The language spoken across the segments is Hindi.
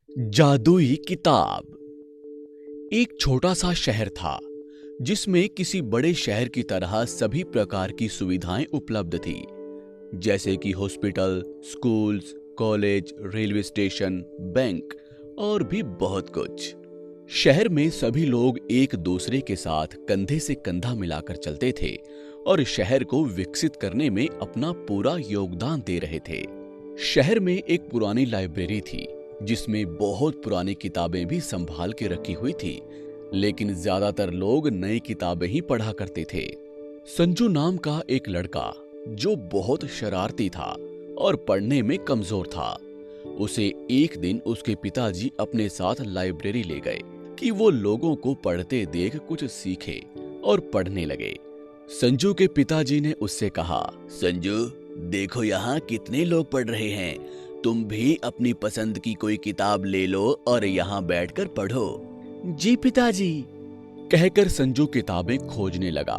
जादुई किताब। एक छोटा सा शहर था जिसमें किसी बड़े शहर की तरह सभी प्रकार की सुविधाएं उपलब्ध थी, जैसे कि hospital, schools, college, railway station, bank और भी बहुत कुछ। शहर में सभी लोग एक दूसरे के साथ कंधे से कंधा मिलाकर चलते थे और शहर को विकसित करने में अपना पूरा योगदान दे रहे थे। शहर में एक पुरानी लाइब्रेरी थी जिसमें बहुत पुरानी किताबें भी संभाल के रखी हुई थी, लेकिन ज्यादातर लोग नई किताबें ही पढ़ा करते थे। संजू नाम का एक लड़का जो बहुत शरारती था और पढ़ने में कमजोर था, उसे एक दिन उसके पिताजी अपने साथ लाइब्रेरी ले गए कि वो लोगों को पढ़ते देख कुछ सीखे और पढ़ने लगे। संजू के पिताजी ने उससे कहा, संजू, देखो यहाँ कितने लोग पढ़ रहे हैं, तुम भी अपनी पसंद की कोई किताब ले लो और यहाँ बैठकर पढ़ो। जी पिताजी, कहकर संजू किताबें खोजने लगा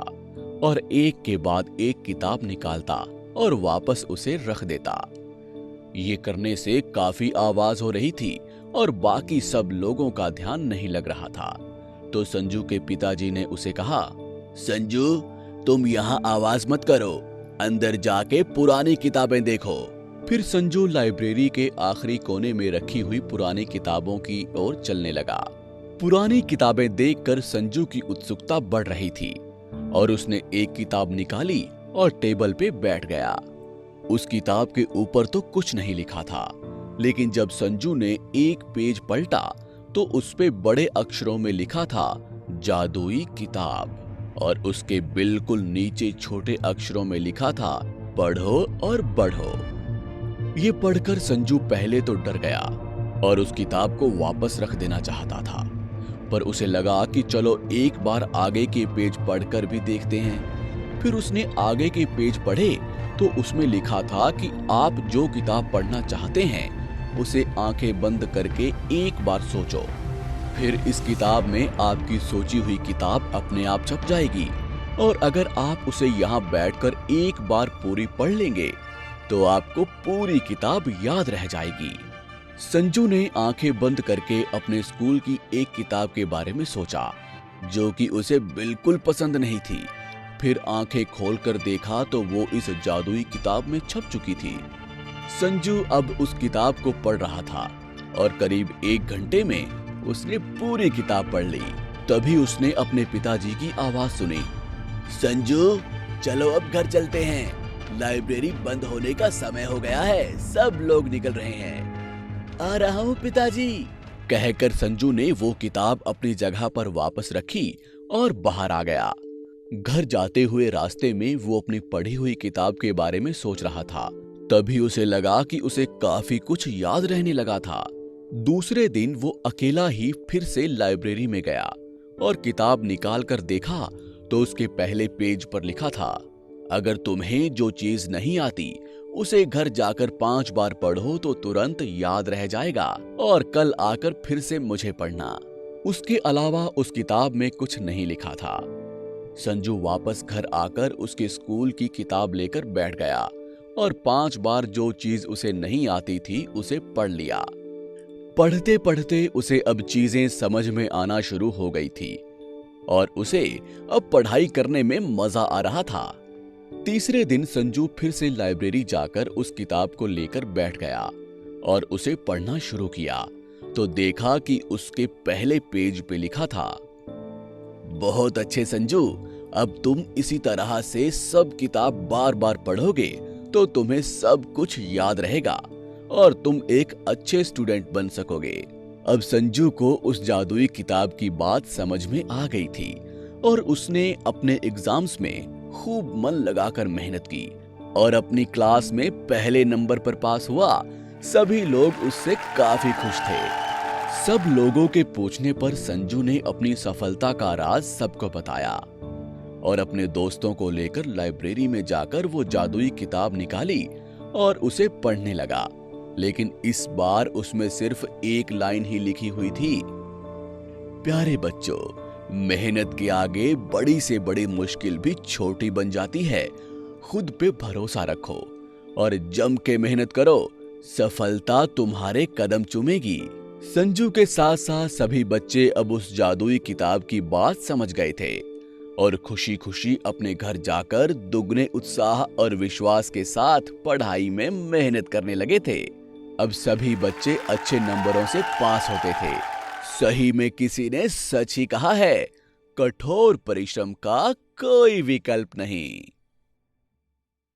और एक के बाद एक किताब निकालता और वापस उसे रख देता। ये करने से काफी आवाज हो रही थी और बाकी सब लोगों का ध्यान नहीं लग रहा था। तो संजू के पिताजी ने उसे कहा, संजू, तुम यहाँ आवाज मत करो, अंदर जाके पुरानी किताबें देखो। फिर संजू लाइब्रेरी के आखिरी कोने में रखी हुई पुरानी किताबों की ओर चलने लगा। पुरानी किताबें देखकर संजू की उत्सुकता बढ़ रही थी और उसने एक किताब निकाली और टेबल पे बैठ गया। उस किताब के ऊपर तो कुछ नहीं लिखा था, लेकिन जब संजू ने एक पेज पलटा तो उस पे बड़े अक्षरों में लिखा था जादुई किताब, और उसके बिल्कुल नीचे छोटे अक्षरों में लिखा था पढ़ो और बढ़ो। ये पढ़कर संजू पहले तो डर गया और उस किताब को वापस रख देना चाहता था, पर उसे लगा कि चलो एक बार आगे के पेज पढ़कर भी देखते हैं। फिर उसने आगे के पेज पढ़े तो उसमें लिखा था कि आप जो किताब पढ़ना चाहते हैं उसे आंखें बंद करके एक बार सोचो, फिर इस किताब में आपकी सोची हुई किताब अपने आप छप जाएगी, और अगर आप उसे यहाँ बैठकर एक बार पूरी पढ़ लेंगे तो आपको पूरी किताब याद रह जाएगी। संजू ने आंखें बंद करके अपने स्कूल की एक किताब के बारे में सोचा जो कि उसे बिल्कुल पसंद नहीं थी। फिर आंखें खोलकर देखा तो वो इस जादुई किताब में छप चुकी थी। संजू अब उस किताब को पढ़ रहा था और करीब 1 घंटे में उसने पूरी किताब पढ़ ली। तभी उसने अपने पिताजी की आवाज सुनी, संजू, चलो अब घर चलते हैं, लाइब्रेरी बंद होने का समय हो गया है, सब लोग निकल रहे हैं। आ रहा हूँ पिताजी, कहकर संजू ने वो किताब अपनी जगह पर वापस रखी और बाहर आ गया। घर जाते हुए रास्ते में वो अपनी पढ़ी हुई किताब के बारे में सोच रहा था। तभी उसे लगा कि उसे काफी कुछ याद रहने लगा था। दूसरे दिन वो अकेला ही फिर से लाइब्रेरी में गया और किताब निकाल कर देखा तो उसके पहले पेज पर लिखा था, अगर तुम्हें जो चीज नहीं आती उसे घर जाकर 5 बार पढ़ो तो तुरंत याद रह जाएगा, और कल आकर फिर से मुझे पढ़ना। उसके अलावा उस किताब में कुछ नहीं लिखा था। संजू वापस घर आकर उसके स्कूल की किताब लेकर बैठ गया और 5 बार जो चीज उसे नहीं आती थी उसे पढ़ लिया। पढ़ते पढ़ते उसे अब चीजें समझ में आना शुरू हो गई थी और उसे अब पढ़ाई करने में मजा आ रहा था। तीसरे दिन संजू फिर से लाइब्रेरी जाकर उस किताब को लेकर बैठ गया और उसे पढ़ना शुरू किया तो देखा कि उसके पहले पेज पे लिखा था, बहुत अच्छे संजू, अब तुम इसी तरह से सब किताब बार बार पढ़ोगे तो तुम्हें सब कुछ याद रहेगा और तुम एक अच्छे स्टूडेंट बन सकोगे। अब संजू को उस जादुई किताब की बात समझ में आ गई थी और उसने अपने एग्जाम्स में खूब मन लगाकर मेहनत की और अपनी क्लास में पहले नंबर पर पास हुआ। सभी लोग उससे काफी खुश थे। सब लोगों के पूछने पर संजू ने अपनी सफलता का राज सबको बताया और अपने दोस्तों को लेकर लाइब्रेरी में जाकर वो जादुई किताब निकाली और उसे पढ़ने लगा। लेकिन इस बार उसमें सिर्फ एक लाइन ही लिखी हुई थी, प्यारे बच्चों, मेहनत के आगे बड़ी से बड़ी मुश्किल भी छोटी बन जाती है। खुद पे भरोसा रखो और जम के मेहनत करो, सफलता तुम्हारे कदम चूमेगी। संजू के साथ साथ सभी बच्चे अब उस जादुई किताब की बात समझ गए थे और खुशी खुशी अपने घर जाकर दुगने उत्साह और विश्वास के साथ पढ़ाई में मेहनत करने लगे थे। अब सभी बच्चे अच्छे नंबरों से पास होते थे। सही में किसी ने सच ही कहा है, कठोर परिश्रम का कोई विकल्प नहीं।